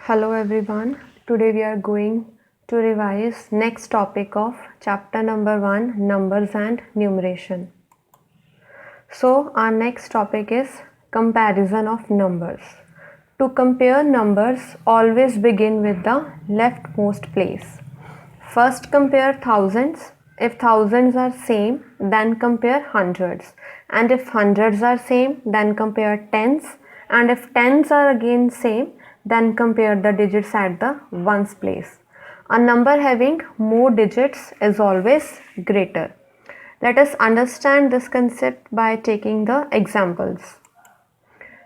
Hello everyone. Today we are going to revise next topic of chapter number 1, numbers and numeration. So our next topic is comparison of numbers. To compare numbers, always begin with the leftmost place. First compare thousands. If thousands are same, then compare hundreds. And if hundreds are same, then compare tens. And if tens are again same, then compare the digits at the ones place. A number having more digits is always greater. Let us understand this concept by taking the examples.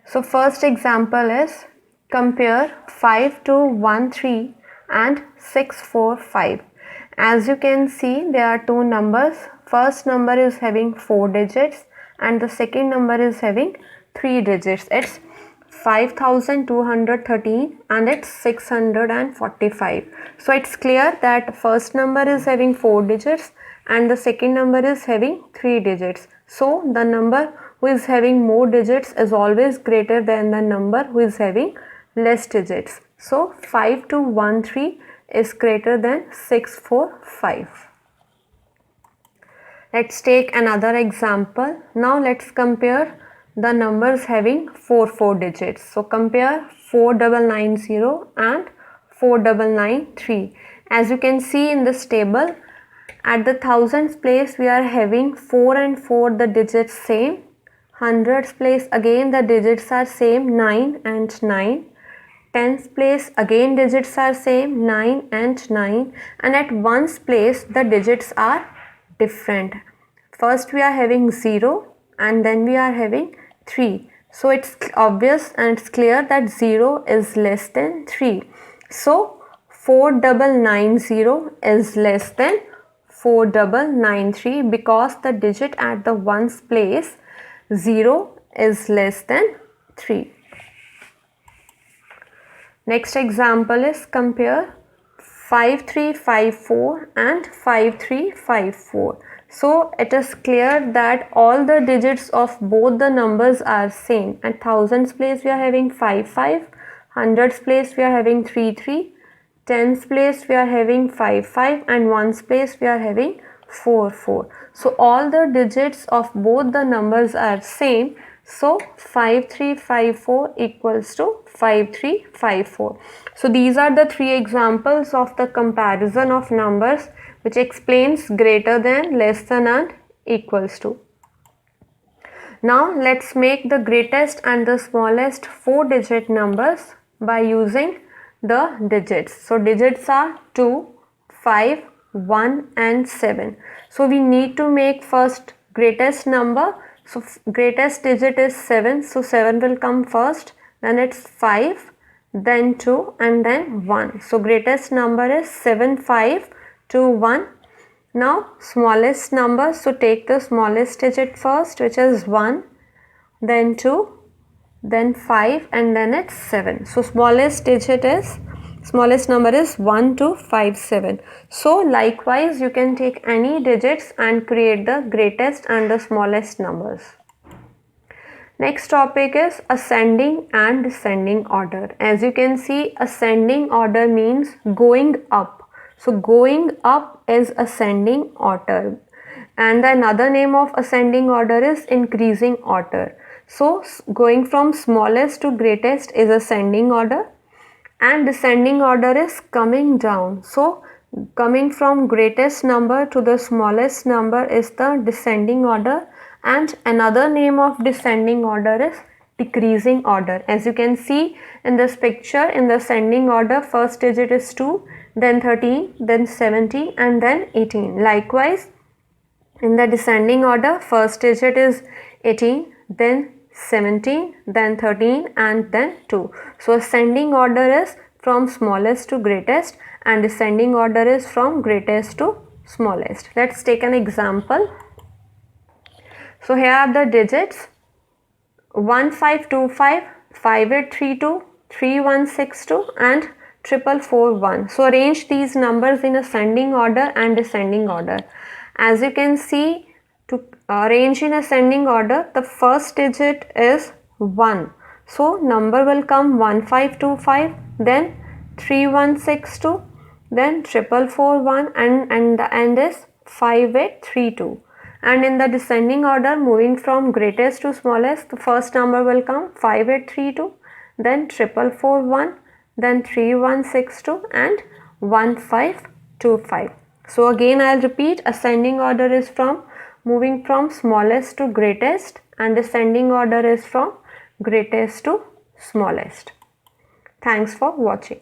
So first example is compare 5213 and 645. As you can see, there are two numbers. First number is having 4 digits and the second number is having 3 digits. It's 5213 and it's 645. So it's clear that first number is having 4 digits and the second number is having 3 digits. So the number who is having more digits is always greater than the number who is having less digits. So 5213 is greater than 645. Let's take another example. Now let's compare the numbers having 4 digits. So compare 4990 and 4993. As you can see in this table, at the thousands place we are having 4 and 4 the digits same. Hundreds place again the digits are same, 9 and 9. Tens place again digits are same, 9 and 9. And at ones place the digits are different. First we are having 0 and then we are having 3. So it's obvious and it's clear that 0 is less than 3. So 4990 is less than 4993 because the digit at the ones place 0 is less than 3. Next example is compare 5354 and 5354. So it is clear that all the digits of both the numbers are same. At thousands place we are having 55, hundreds place we are having 33, tens place we are having 55 and ones place we are having 44. So all the digits of both the numbers are same. So 5354 equals to 5354. So these are the three examples of the comparison of numbers which explains greater than, less than and equals to. Now let's make the greatest and the smallest 4-digit numbers by using the digits. So digits are 2, 5, 1 and 7. So we need to make first greatest number. So greatest digit is 7. So 7 will come first. Then it's 5, then 2 and then 1. So greatest number is 7521. Now smallest number. So take the smallest digit first, which is 1, then 2, then 5 and then it's 7. So smallest number is 1257. So likewise you can take any digits and create the greatest and the smallest numbers. Next topic is ascending and descending order. As you can see, ascending order means going up. So going up is ascending order. And another name of ascending order is increasing order. So going from smallest to greatest is ascending order. And descending order is coming down. So coming from greatest number to the smallest number is the descending order. And another name of descending order is decreasing order. As you can see in this picture, in the ascending order, first digit is 2, then 13, then 17 and then 18. Likewise, in the descending order, first digit is 18, then 17, then 13 and then 2. So ascending order is from smallest to greatest and descending order is from greatest to smallest. Let's take an example. So here are the digits 1525, 5832, 3162 and 4441. So arrange these numbers in ascending order and descending order. As you can see, to arrange in ascending order, the first digit is 1. So number will come 1525, then 3162, then 4441, and the end is 5832. And in the descending order, moving from greatest to smallest, the first number will come 5832, then 4441, then 3162 and 1525. So again I'll repeat, ascending order is from moving from smallest to greatest, and descending order is from greatest to smallest. Thanks for watching.